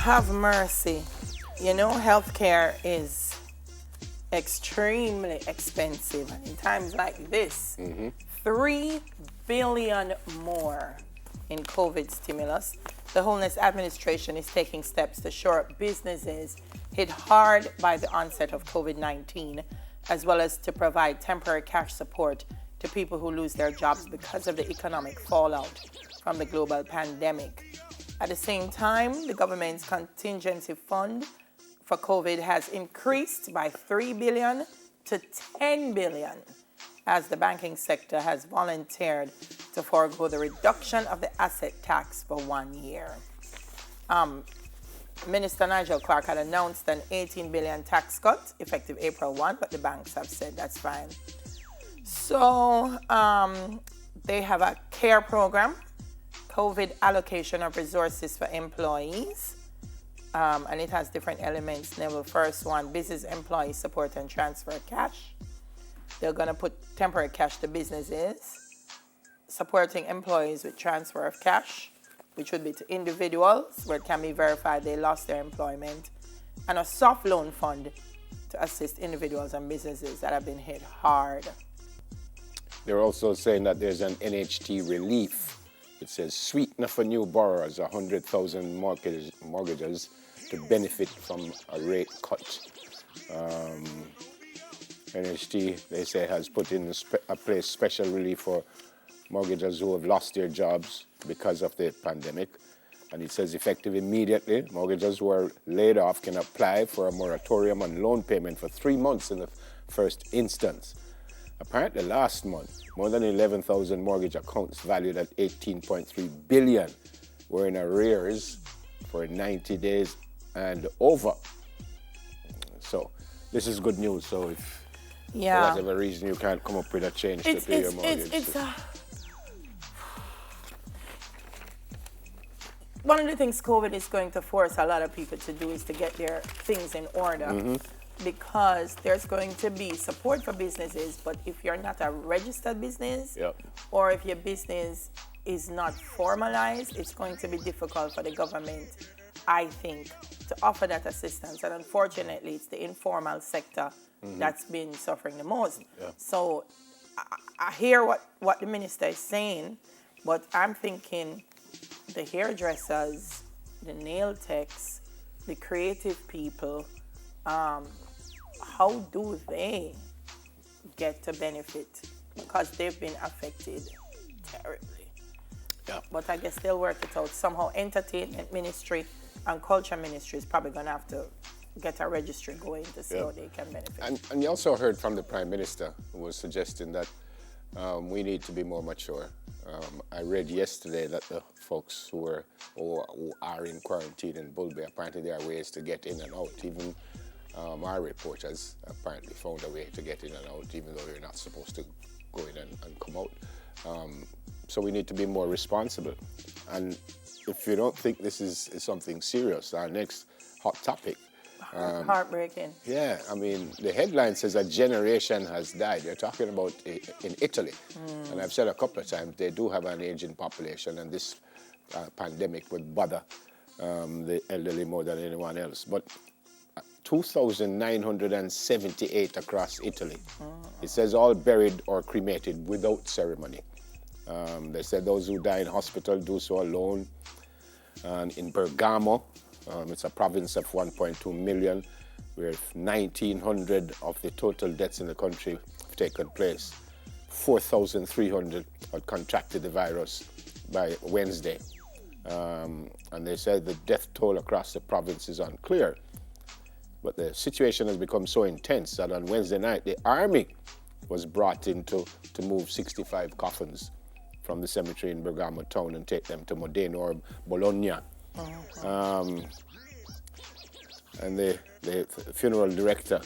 Have mercy. You know, healthcare is extremely expensive. And in times like this, 3 billion more in COVID stimulus. The Homeless Administration is taking steps to shore up businesses hit hard by the onset of COVID-19, as well as to provide temporary cash support to people who lose their jobs because of the economic fallout from the global pandemic. At the same time, the government's contingency fund for COVID has increased by 3 billion to 10 billion, as the banking sector has volunteered to forego the reduction of the asset tax for 1 year. Minister Nigel Clark had announced an 18 billion tax cut effective April 1, but the banks have said that's fine. So they have a CARE program, COVID allocation of resources for employees, and it has different elements. The first one, business employee support and transfer cash. They're going to put temporary cash to businesses, supporting employees with transfer of cash, which would be to individuals where it can be verified they lost their employment, and a soft loan fund to assist individuals and businesses that have been hit hard. They're also saying that there's an NHT relief. It says sweetener for new borrowers, 100,000 mortgages to benefit from a rate cut. NHT, they say, has put in a place special relief for mortgagors who have lost their jobs because of the pandemic. And it says effective immediately, mortgagors who are laid off can apply for a moratorium on loan payment for 3 months in the first instance. Apparently last month, more than 11,000 mortgage accounts valued at 18.3 billion were in arrears for 90 days and over. So this is good news. So if for whatever reason you can't come up with a change to pay your mortgage. One of the things COVID is going to force a lot of people to do is to get their things in order, because there's going to be support for businesses, but if you're not a registered business, or if your business is not formalized, it's going to be difficult for the government, I think, to offer that assistance. And unfortunately, it's the informal sector that's been suffering the most. So I hear what the minister is saying, but I'm thinking the hairdressers, the nail techs, the creative people, how do they get to benefit? Because they've been affected terribly. But I guess they'll work it out. Somehow entertainment ministry and culture ministry is probably going to have to get a registry going to see how they can benefit. And you also heard from the Prime Minister, who was suggesting that we need to be more mature. I read yesterday that the folks who are in quarantine in Bull Bay, apparently there are ways to get in and out. Even our reporters apparently found a way to get in and out, even though they're not supposed to go in and come out. So we need to be more responsible. And if you don't think this is something serious, our next hot topic. Heartbreaking. Yeah, I mean, the headline says a generation has died. You're talking about in Italy. And I've said a couple of times, they do have an aging population, and this pandemic would bother the elderly more than anyone else. But 2,978 across Italy. It says all buried or cremated without ceremony. They said those who die in hospital do so alone. And in Bergamo, it's a province of 1.2 million, where 1,900 of the total deaths in the country have taken place. 4,300 had contracted the virus by Wednesday. And they said the death toll across the province is unclear. But the situation has become so intense that on Wednesday night, the army was brought in to move 65 coffins from the cemetery in Bergamo town and take them to Modena or Bologna. And the funeral director,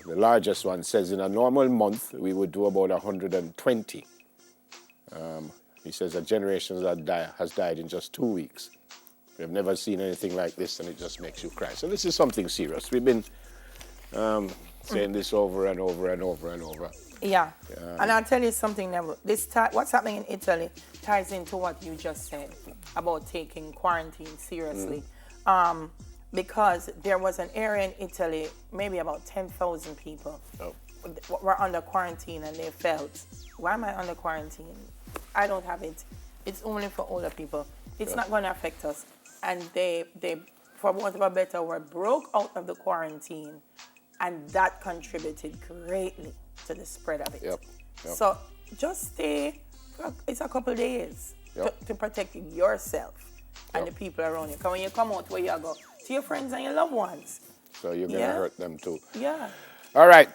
the largest one, says in a normal month we would do about 120. He says a generation has died in just 2 weeks. We have never seen anything like this, and it just makes you cry. So this is something serious. We've been saying this over and over and over and over. Yeah. And I'll tell you something, Neville. What's happening in Italy ties into what you just said about taking quarantine seriously. because there was an area in Italy, maybe about 10,000 people Oh. were under quarantine, and they felt, why am I under quarantine? I don't have it. It's only for older people. It's not going to affect us. And they, for want of a better word, broke out of the quarantine, and that contributed greatly to the spread of it. Yep. So just stay, it's a couple days to protect yourself and the people around you. Because when you come out, where you go? To your friends and your loved ones. So you're going to hurt them too. Yeah. All right.